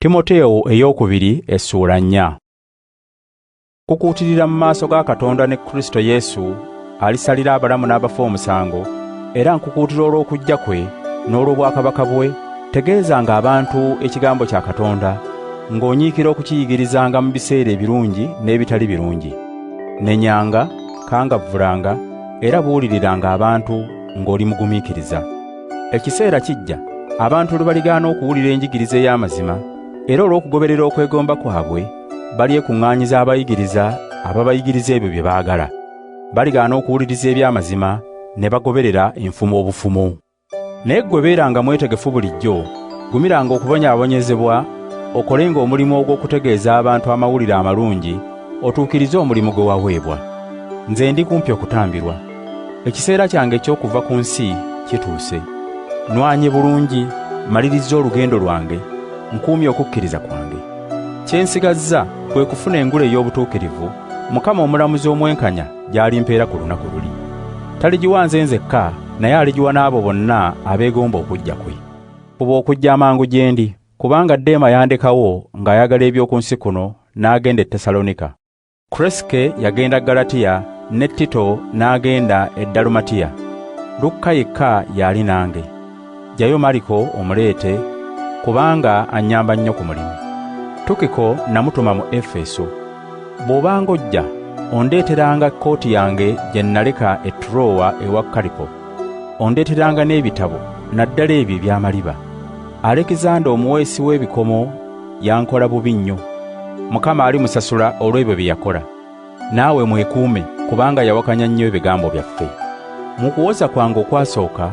Timoseewo Essuula 4. Kukuutirira mu maaso ga Katonda ne Kristo Yesu alisalira abalamu n'abafu omusango, era nkukuutira olw'okujja kwe n'olw'obwakabaka bwe, tegeezanga abantu ekigambo kya Katonda, ng'onyiikira okukiyigirizanga mu biseera ebirungi n'ebitali birungi. Nenyanga, kangavvulanga, era buuliriranga abantu ng'oli mugumiikiriza. Ekiseera kijja, abantu lwe baligaana okuwulira enjigiriza ey'amazima, era olw'okugoberera okwegomba kwabwe, balyekuŋŋaanyiza abayigiriza ababayigiriza ebyo bye baagala. Baligaana okuwuliriza eby'amazima ne bagoberera enfumo obufumo. Naye ggwe beeranga mwetegefu bulijjo, gumiranga okubonyaabonyezebwa, okolenga omulimu ogw'okutegeeza abantu amawulire amalungi, otuukirize omulimu gwe waweebwa. Nze ndi kumpi okutambirwa. Ekiseera kyange eky'okuva ku nsi kituuse. Nwanye bulungi, malirizza olugendo lwange, nkuumye okukkiriza kwange. Kye nsigazza kwe kufuna engule ey'obutuukirivu, Mukama omulamuzi omwenkanya gy'alimpeera ku lunaku luli. Taligiwa nze nzekka, naye aligiwa n'abo bonna abeegomba okujja kwe. Fuba okujja amangu gye ndi, kubanga Deema yandekawo ng'ayagala eby'oku nsi kuno n'agenda e Tesalonika. Kreske yagenda Galatiya, ne Tito n'agenda e Dalumatiya. Lukka yekka yali nange. Jjayo Mariko omuleete, kubanga annyamba nnyo ku mulimu. Tukiko namutuma mu Efeso. Bw'obanga ojja, ondeeteranga kkooti yange gye naleka e Turowa ewa Kalipo. Ondeeteranga n'ebitabo, naddala ebyo eby'amaliba. Alekizanda omuweesi w'ebikomo yankola bubi nnyo. Mukama alimusasula olw'ebyo bye yakola. Naawe mwekuume, kubanga yawakanya nnyo ebigambo byaffe. Mu kuwoza kwange okwasooka,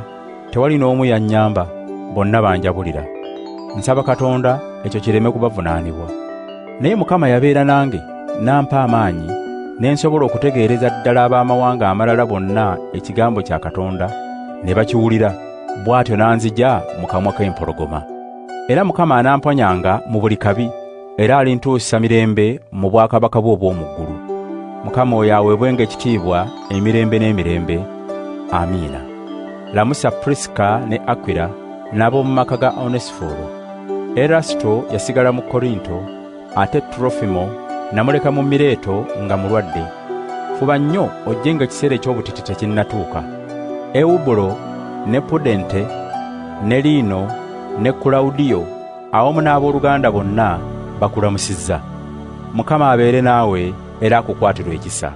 tewali n'omu yannyamba, bonna banjabulira. Nsaba Katonda ekyo kireme kubavunaanibwa. Naye Mukama yabeera nange, n'ampa amaanyi, ne nsobola okutegeereza ddala ab'amawanga amalala bonna ekigambo kya Katonda, ne bakiwulira, bw'atyo n'anzigya mu kamwa k'empologoma. Era Mukama anamponyanga mu buli kabi, era alintuusa mirembe mu bwakabaka bwe obw'omu ggulu. Mukama oyo aweebwenga ekitiibwa emirembe n'emirembe. Amiina. Lamusa Priska ne Akwila n'ab'omu maka ga Onesifolo. Erasito yasigala mu Korinto, ate Trofimo namuleka mu Mireeto nga mulwadde. Fuba nnyo ojje ng'ekiseera eky'obutiti tekinnatuuka. Ewubulo ne Pudente ne Liino ne Kulawudiyo awamu n'abooluganda bonna bakulamusizza. Mukama abeere naawe era akukwatirwe ekisa.